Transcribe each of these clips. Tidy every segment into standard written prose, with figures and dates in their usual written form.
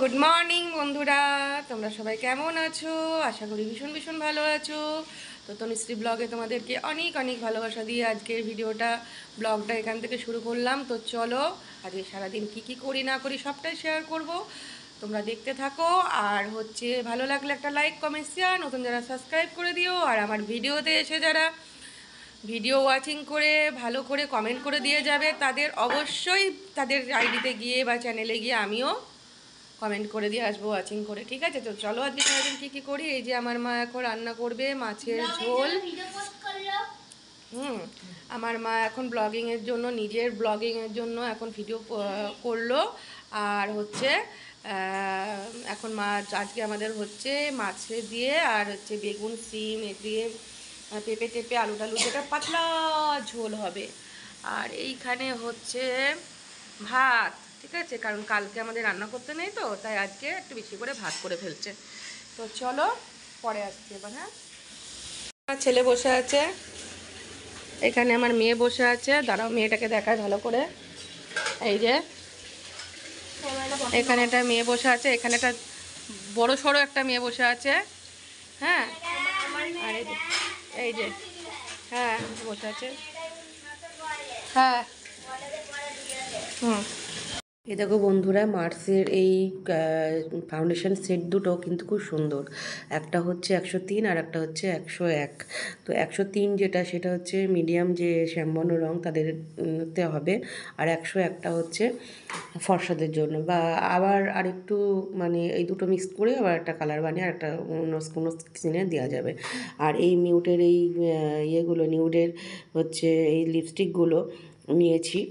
Good morning বন্ধুরা, তোমরা সবাই কেমন আছো? আশা করি ভীষণ ভীষণ ভালো আছো। তো তনুশ্রী ব্লগে তোমাদেরকে অনেক অনেক ভালোবাসা দিয়ে আজকের ব্লগটা এখান থেকে শুরু করলাম। তো চলো আজকে সারাদিন কি করি না করি সবটাই শেয়ার করব, তোমরা দেখতে থাকো। আর ভালো লাগলে একটা লাইক কমেন্ট শেয়ার, নতুন যারা সাবস্ক্রাইব করে দিও। আর আমার ভিডিওতে এসে যারা ভিডিও ওয়াচিং করে ভালো করে কমেন্ট করে দিয়ে যাবে তাদের অবশ্যই তাদের আইডিতে গিয়ে বা চ্যানেলে গিয়ে আমিও কমেন্ট করে দিয়ে আসবো ওয়াচিং করে, ঠিক আছে? তো চলো আজকে সারাদিন কী করি। এই যে আমার মা এখন রান্না করবে মাছের ঝোল। আমার মা এখন নিজের ব্লগিংয়ের জন্য এখন ভিডিও করলো। আর এখন আজকে আমাদের মাছে দিয়ে আর বেগুন সিম এ দিয়ে পেঁপে টেপে আলু টালু যেটা পাতলা ঝোল হবে। আর এইখানে ভাত, ঠিক আছে, কারণ কালকে আমাদের রান্না করতে নেই, তো তাই আজকে একটু বেশি করে ভাত করে ফেলছে। তো চলো পরে আসছি এবার। হ্যাঁ, আমার ছেলে বসে আছে, এখানে আমার মেয়ে বসে আছে। দাঁড়াও মেয়েটাকে দেখায় ভালো করে। এই যে এখানে একটা মেয়ে বসে আছে, এখানে একটা বড় সড়ো একটা মেয়ে বসে আছে। হ্যাঁ, আর এই যে হ্যাঁ বসে আছে। হ্যাঁ, এই দেখো বন্ধুরা, মার্সের এই ফাউন্ডেশন সেট দুটো কিন্তু খুব সুন্দর। একটা 103 আর একটা 101। তো 103 যেটা, সেটা মিডিয়াম যে শ্যামবর্ণ রং তাদেরতে হবে। আর 101টা ফর্সাদের জন্য, বা আবার আরেকটু মানে এই দুটো মিক্স করে আবার একটা কালার বানিয়ে আর একটা কোনো স্কিনে দেওয়া যাবে। আর এই নিউডের নিউডের এই লিপস্টিকগুলো নিয়েছি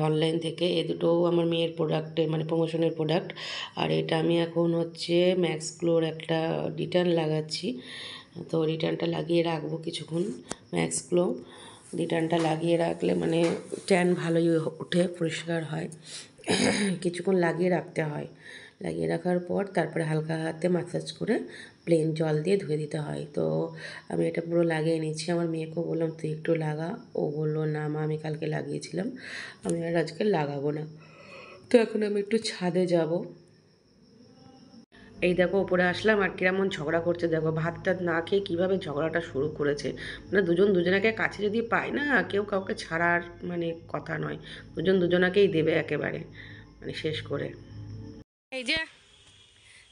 অনলাইন থেকে। এ দুটোও আমার মেয়ের প্রোডাক্টে মানে প্রমোশনের প্রোডাক্ট। আর এটা আমি এখন ম্যাক্স গ্লোর একটা রিটার্ন লাগাচ্ছি। তো রিটার্নটা লাগিয়ে রাখবো কিছুক্ষণ। ম্যাক্স গ্লো রিটার্নটা লাগিয়ে রাখলে মানে ট্যান ভালোই ওঠে, পরিষ্কার হয়। কিছুক্ষণ লাগিয়ে রাখতে হয়। লাগিয়ে রাখার পর তারপরে হালকা হাতে ম্যাসাজ করে প্লেন জল দিয়ে ধুয়ে দিতে হয়। তো আমি এটা পুরো লাগিয়ে নিচ্ছি। আমার মেয়েকেও বললাম তুই একটু লাগা। ও বললো না মা, আমি কালকে লাগিয়েছিলাম, আমি আর আজকে লাগাবো না। তো এখন আমি একটু ছাদে যাব। এই দেখো উপরে আসলাম আর কিরমন ঝগড়া করছে দেখো। ভাত টাত না খেয়ে কীভাবে ঝগড়াটা শুরু করেছে। মানে দুজন দুজনাকে কাছে যদি পায় না, কেউ কাউকে ছাড়ার মানে কথা নয়। দুজন দুজনাকেই দেবে একেবারে মানে শেষ করে। এই যে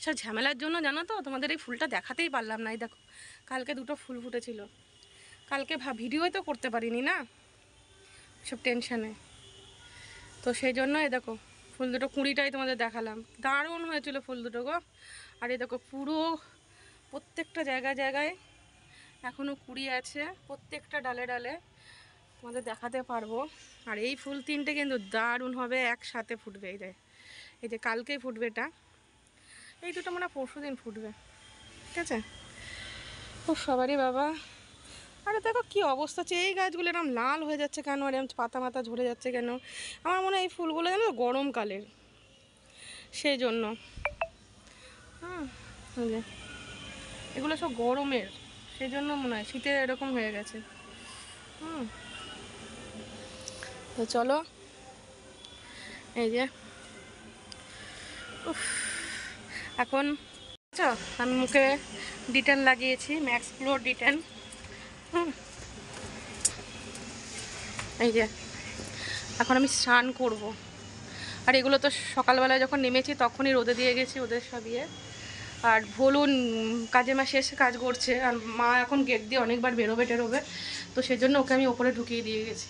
সব ঝামেলার জন্য জানো তো তোমাদের এই ফুলটা দেখাতেই পারলাম না। এই দেখো কালকে দুটো ফুল ফুটেছিল, কালকে ভিডিওই তো করতে পারিনি না, সব টেনশানে। তো সেই জন্য এই দেখো ফুল দুটো কুঁড়িটাই তোমাদের দেখালাম। দারুণ হয়েছিল ফুল দুটো গো। আর এই দেখো পুরো প্রত্যেকটা জায়গায় জায়গায় এখনও কুঁড়ি আছে, প্রত্যেকটা ডালে ডালে তোমাদের দেখাতে পারবো। আর এই ফুল তিনটে কিন্তু দারুণ হবে, একসাথে ফুটবে। এই যে কালকেই ফুটবে এটা, এই দুটো মানে পরশু দিন ফুটবে, ঠিক আছে? ও সবারই বাবা। আরে দেখো কি অবস্থা হচ্ছে, এই গাছগুলো এরকম লাল হয়ে যাচ্ছে কেন, আর এরকম পাতা মাথা ঝরে যাচ্ছে কেন? আমার মনে হয় এই ফুলগুলো জানো গরমকালের, সেই জন্য। হ্যাঁ, এগুলো সব গরমের, সেই জন্য মনে হয় শীতের এরকম হয়ে গেছে। তো চলো এই যে এখন আমি মুখে ডিটেন লাগিয়েছি, ম্যাক্স গ্লোর ডিটেন। এই যে এখন আমি স্নান করব। আর এগুলো তো সকালবেলায় যখন নেমেছি তখনই রোদে দিয়ে গেছি ওদের সব ইয়ে। আর ভুলুন কাজে মা শেষে কাজ করছে, আর মা এখন গেট দিয়ে অনেকবার বেরোবে টেরোবে, তো সেজন্য ওকে আমি ওপরে ঢুকিয়ে দিয়ে গেছি।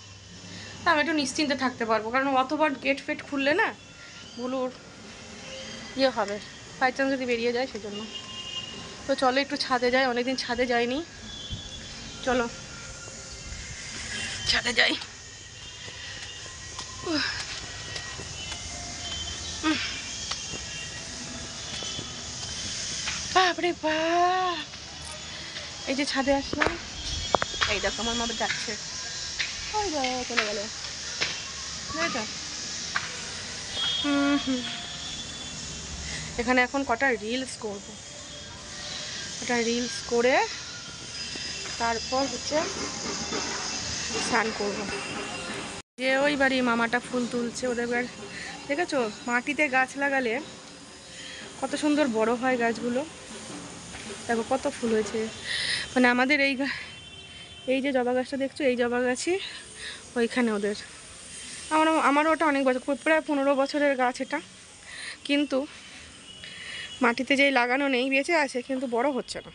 তা আমি একটু নিশ্চিন্তে থাকতে পারবো, কারণ অতবার গেট ফেট খুললে না ভুলুর ইয়ে হবে, বাই চান্স যদি বেরিয়ে যায়, সেজন্য। তো চলো একটু ছাদে যাই, অনেকদিন ছাদে যাইনি, চলো ছাদে যাই। বাপরে বাপ, এই যে ছাদে আসলাম, এই দেখো আমার মা যাচ্ছে, ওই চলে গেল। এখানে এখন কটা রিলস করব, ওটা রিলস করে তারপর স্নান করবো। যে ওই বাড়ি মামাটা ফুল তুলছে, ওদের দেখেছো মাটিতে গাছ লাগালে কত সুন্দর বড় হয় গাছগুলো। দেখো কত ফুল হয়েছে। মানে আমাদের এই যে জবা গাছটা দেখছো, এই জবা গাছই ওইখানে ওদের। আমারও ওটা অনেক বছর, প্রায় 15 বছরের গাছ এটা, কিন্তু মাটিতে যেই লাগানো নেই, বেঁচে আছে কিন্তু বড় হচ্ছে না।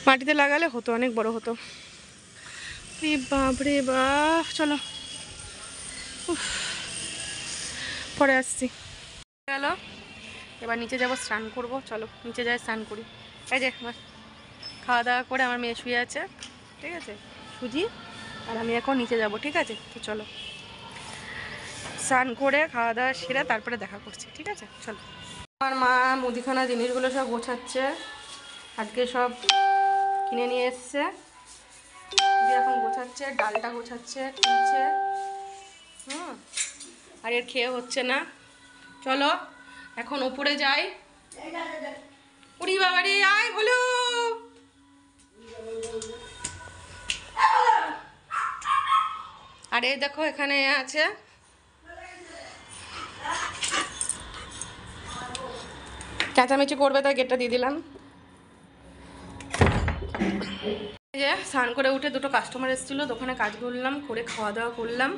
মাটিতে লাগালে হতো, অনেক বড় হতো। বাপরে বাপ, চলো পরে আসছি। গেল, এবার নিচে যাব, স্নান করব। চলো নিচে যাই, স্নান করি। এই যে আমার খাওয়া দাওয়া করে আমার মেয়ে শুয়ে আছে, ঠিক আছে, সুজি, আর আমি এখন নিচে যাব, ঠিক আছে। তো চলো স্নান করে খাওয়া দাওয়া সেরে তারপরে দেখা করছি, ঠিক আছে, চলো। আমার মা মুদিখানা জিনিসগুলো সব গোছাচ্ছে, আজকে সব কিনে নিয়ে এসছে, এখন গোছাচ্ছে, ডালটা গোছাচ্ছে, খুলছে। আর এর খেয়ে হচ্ছে না। চলো এখন উপরে যাই। উড়ি বাবারি, আয় বলো। আরে দেখো এখানে আছে, চেঁচামেচি করবে তাই গেটটা দিয়ে দিলাম। এই যে স্নান করে উঠে দুটো কাস্টমার এসেছিলো, দোকানে কাজ করলাম, করে খাওয়া দাওয়া করলাম,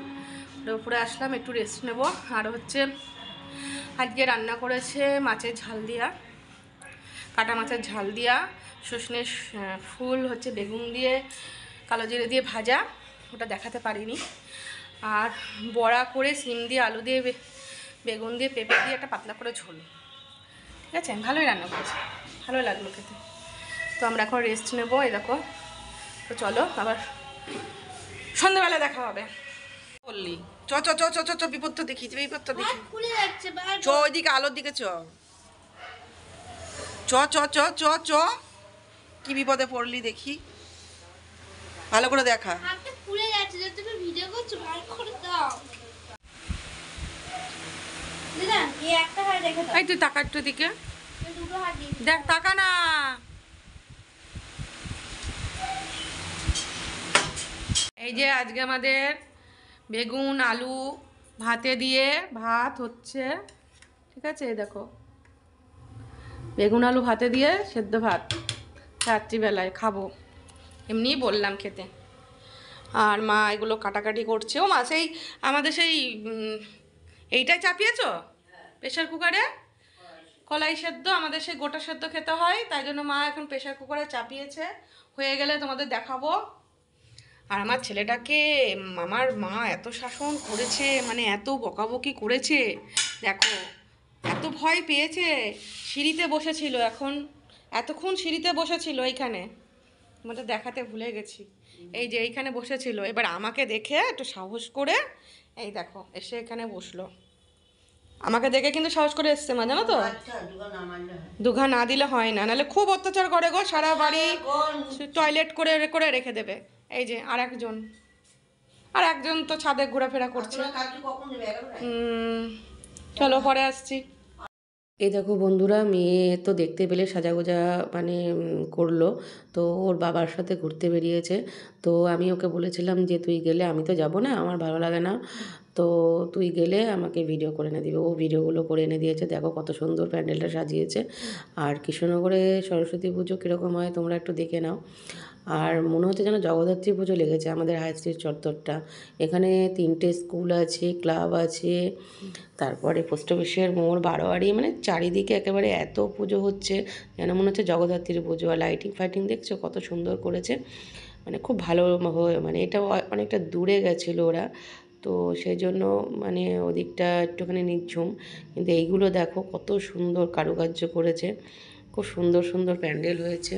উপরে আসলাম একটু রেস্ট নেব। আর হচ্ছে আজকে রান্না করেছে মাছের ঝাল দিয়া, কাটা মাছের ঝাল দিয়া, সজনে ফুল হচ্ছে বেগুন দিয়ে কালো জিরে দিয়ে ভাজা, ওটা দেখাতে পারিনি। আর বড়া করে সিম দিয়ে আলু দিয়ে বেগুন দিয়ে পেঁপে দিয়ে একটা পাতলা করে ঝোল, ঠিক আছে, ভালোই রান্না করেছে, ভালোই লাগলো খেতে। তো আমরা এখন রেস্ট নেব, এই দেখো। তো চলো আবার সন্ধ্যাবেলা দেখা হবে। বললি চ চ চ চ চ চ, বিপদ দেখি, বিপদ দেখি, চ ওইদিকে আলোর দিকে চ চ চ চ চ চ, কি বিপদে পড়লি দেখি, ভালো করে দেখা। এই তুই টাকা একটু দিকে দেখ, টাকা না। এই যে আজকে আমাদের বেগুন আলু ভাতে দিয়ে ভাত হচ্ছে, ঠিক আছে, দেখো বেগুন আলু ভাতে দিয়ে সেদ্ধ ভাত রাত্রিবেলায় খাবো, এমনি বললাম খেতে। আর মা এগুলো কাটাকাটি করছে। ও মা, সেই আমাদের সেই এইটাই চাপিয়েছ প্রেশার কুকারে? কলাই সেদ্ধ, আমাদের সেই গোটা সেদ্ধ খেতে হয়, তাই জন্য মা এখন প্রেশার কুকারে চাপিয়েছে, হয়ে গেলে তোমাদের দেখাবো। আর আমার ছেলেটাকে আমার মা এত শাসন করেছে, মানে এত বকাবকি করেছে, দেখো এত ভয় পেয়েছে, সিঁড়িতে বসেছিল, এখন এতক্ষণ সিঁড়িতে বসেছিল এইখানে, তোমাদের দেখাতে ভুলে গেছি, এই যে এইখানে বসেছিল, এবার আমাকে দেখে একটু সাহস করে এই দেখো এসে এখানে বসলো, আমাকে দেখে কিন্তু সাহস করে এসছে মা, জানো তো, দুঘা না দিলে হয় না, নাহলে খুব অত্যাচার করে গো, সারা বাড়ি টয়লেট করে করে রেখে দেবে। এই যে আর একজন তো ছাদে ঘোরাফেরা করছে। চলো পরে আসছি। এই দেখো বন্ধুরা, মেয়ে তো দেখতে পেলে সাজাগোজা মানে করলো, তো ওর বাবার সাথে ঘুরতে বেরিয়েছে। তো আমি ওকে বলেছিলাম যে তুই গেলে, আমি তো যাব না, আমার ভালো লাগে না, তো তুই গেলে আমাকে ভিডিও করে এনে দিবে। ও ভিডিওগুলো করে এনে দিয়েছে, দেখো কত সুন্দর প্যান্ডেলটা সাজিয়েছে। আর কৃষ্ণনগরে সরস্বতী পুজো কীরকম হয় তোমরা একটু দেখে নাও। আর মনে হচ্ছে যেন জগদ্ধাত্রী পুজো লেগেছে আমাদের হাই স্ট্রিট চত্বরটা। এখানে 3টে স্কুল আছে, ক্লাব আছে, তারপরে পোস্ট অফিসের মোড়, বারোয়ারি, মানে চারিদিকে একেবারে এত পুজো হচ্ছে যেন মনে হচ্ছে জগদ্ধাত্রীর পুজো। আর লাইটিং ফাইটিং দেখছো কত সুন্দর করেছে, মানে খুব ভালো, মানে এটা অনেকটা দূরে গেছিলো ওরা, তো সেই জন্য মানে ওদিকটা একটুখানি নিঝুম, কিন্তু এইগুলো দেখো কত সুন্দর কারুকার্য করেছে, খুব সুন্দর সুন্দর প্যান্ডেল হয়েছে।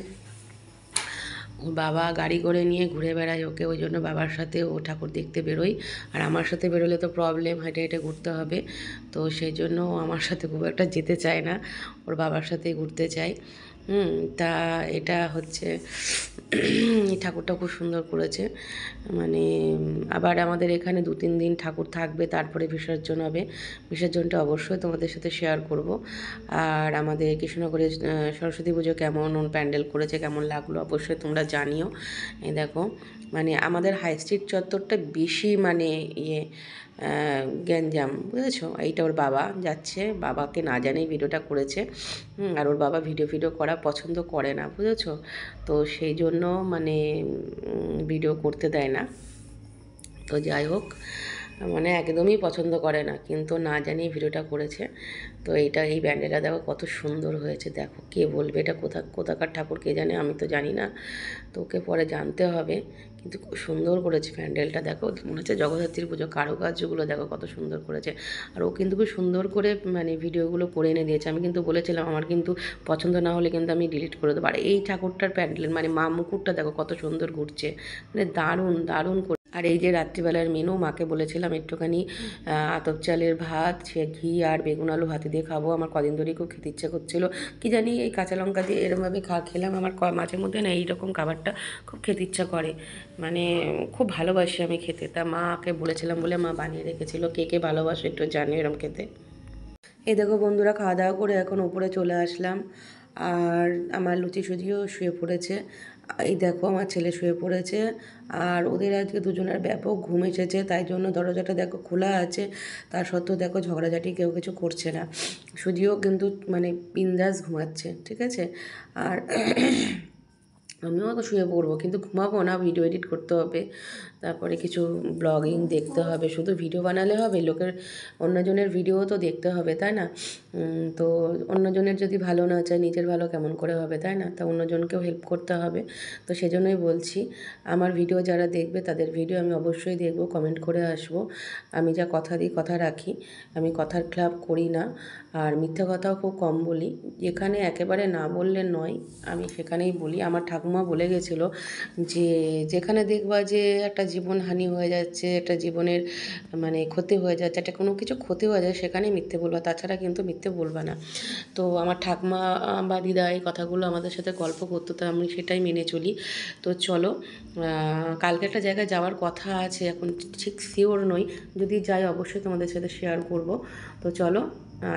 ওর বাবা গাড়ি করে নিয়ে ঘুরে বেড়ায় ওকে, ওই জন্য বাবার সাথে ও ঠাকুর দেখতে বেরোয়। আর আমার সাথে বেরোলে তো প্রবলেম, হেঁটে হেঁটে ঘুরতে হবে, তো সেই জন্য ও আমার সাথে খুব একটা যেতে চায় না, ওর বাবার সাথেই ঘুরতে চায়। তা এটা হচ্ছে এই ঠাকুরটা খুব সুন্দর করেছে, মানে আবার আমাদের এখানে 2-3 দিন ঠাকুর থাকবে, তারপরে বিসর্জন হবে। বিসর্জনটা অবশ্যই তোমাদের সাথে শেয়ার করব। আর আমাদের কৃষ্ণনগরে সরস্বতী পুজো কেমন প্যান্ডেল করেছে, কেমন লাগলো অবশ্যই তোমরা জানিও। এই দেখো, মানে আমাদের হাই স্ট্রিট চত্বরটা বেশি মানে গ্যাঞ্জাম, বুঝেছো? এইটা ওর বাবা যাচ্ছে, বাবাকে না জানেই ভিডিওটা করেছে। আর ওর বাবা ভিডিও করা পছন্দ করে না, বুঝেছো? তো সেই জন্য মানে ভিডিও করতে দেয় না। তো যাই হোক, মানে একদমই পছন্দ করে না, কিন্তু না জানিয়ে ভিডিওটা করেছে। তো এই ব্যান্ডেলটা দেখো কত সুন্দর হয়েছে, দেখো কে বলবে এটা কোথাকার ঠাকুর কে জানে, আমি তো জানি না, তো ওকে পরে জানতে হবে। কিন্তু খুব সুন্দর করেছে প্যান্ডেলটা, দেখো মনে হচ্ছে জগদ্ধাত্রীর পুজো, কারুকার্যগুলো দেখো কত সুন্দর করেছে। আর ও কিন্তু খুব সুন্দর করে মানে ভিডিওগুলো করে এনে দিয়েছে। আমি কিন্তু বলেছিলাম আমার কিন্তু পছন্দ না হলে কিন্তু আমি ডিলিট করে দেবো। আর এই ঠাকুরটার প্যান্ডেল মানে মা মুকুটটা দেখো কত সুন্দর ঘুরছে, মানে দারুণ দারুণ। আর এই যে রাত্রিবেলার মেনু, মাকে বলেছিলাম একটুখানি আতপ চালের ভাত, সে ঘি আর বেগুন আলু ভাতে দিয়ে খাবো। আমার কদিন ধরেই খুব খেতে ইচ্ছে করছিল, কি জানি এই কাঁচা লঙ্কা দিয়ে এরমভাবে খেলাম। আমার মাঝে মধ্যে না এইরকম খাবারটা খুব খেতে ইচ্ছা করে, মানে খুব ভালোবাসি আমি খেতে। তা মাকে বলেছিলাম বলে মা বানিয়ে রেখেছিল। কে কে ভালোবাসে একটু জানি এরম খেতে। এই দেখো বন্ধুরা, খাওয়া দাওয়া করে এখন উপরে চলে আসলাম। আর আমার লুচি সুজিও শুয়ে পড়েছে। এই দেখো আমার ছেলে শুয়ে পড়েছে। আর ওদের আজকে দুজনের ব্যাপক ঘুম এসেছে, তাই জন্য দরজাটা দেখো খোলা আছে। তার সত্ত্বেও দেখো ঝগড়াঝাটি কেউ কিছু করছে না। সুজিও কিন্তু মানে বিন্দাস ঘুমাচ্ছে, ঠিক আছে। আর আমিও তো শুয়ে পড়বো, কিন্তু ঘুমাবো না, ভিডিও এডিট করতে হবে, তারপরে কিছু ব্লগিং দেখতে হবে। শুধু ভিডিও বানালে হবে? অন্যজনের ভিডিও তো দেখতে হবে, তাই না? তো অন্যজনের যদি ভালো না চায়, নিজের ভালো কেমন করে হবে, তাই না? তা অন্যজনকেও হেল্প করতে হবে। তো সেজন্যই বলছি, আমার ভিডিও যারা দেখবে তাদের ভিডিও আমি অবশ্যই দেখবো, কমেন্ট করে আসবো। আমি যা কথা দিই কথা রাখি, আমি কথার খেলাপ করি না। আর মিথ্যা কথাও খুব কম বলি, যেখানে একেবারে না বললে নয় আমি সেখানেই বলি। আমার ঠাকুমা বলে গেছিলো যে যেখানে দেখবা যে একটা জীবনহানি হয়ে যাচ্ছে, একটা জীবনের মানে ক্ষতি হয়ে যাচ্ছে, একটা কোনো কিছু ক্ষতি হয়ে যায়, সেখানেই মিথ্যে বলবা, তাছাড়া কিন্তু মিথ্যে বলবা না। তো আমার ঠাকুমা বা দিদা এই কথাগুলো আমাদের সাথে গল্প করতো, তো আমি সেটাই মেনে চলি। তো চলো, কালকে একটা জায়গায় যাওয়ার কথা আছে, এখন ঠিক শিওর নই, যদি যাই অবশ্যই তোমাদের সাথে শেয়ার করব। তো চলো,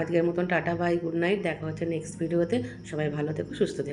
আজকের মতন টাটা, বাই, গুড নাইট, দেখা হচ্ছে নেক্সট ভিডিওতে। সবাই ভালো থেকো, সুস্থ থেকো।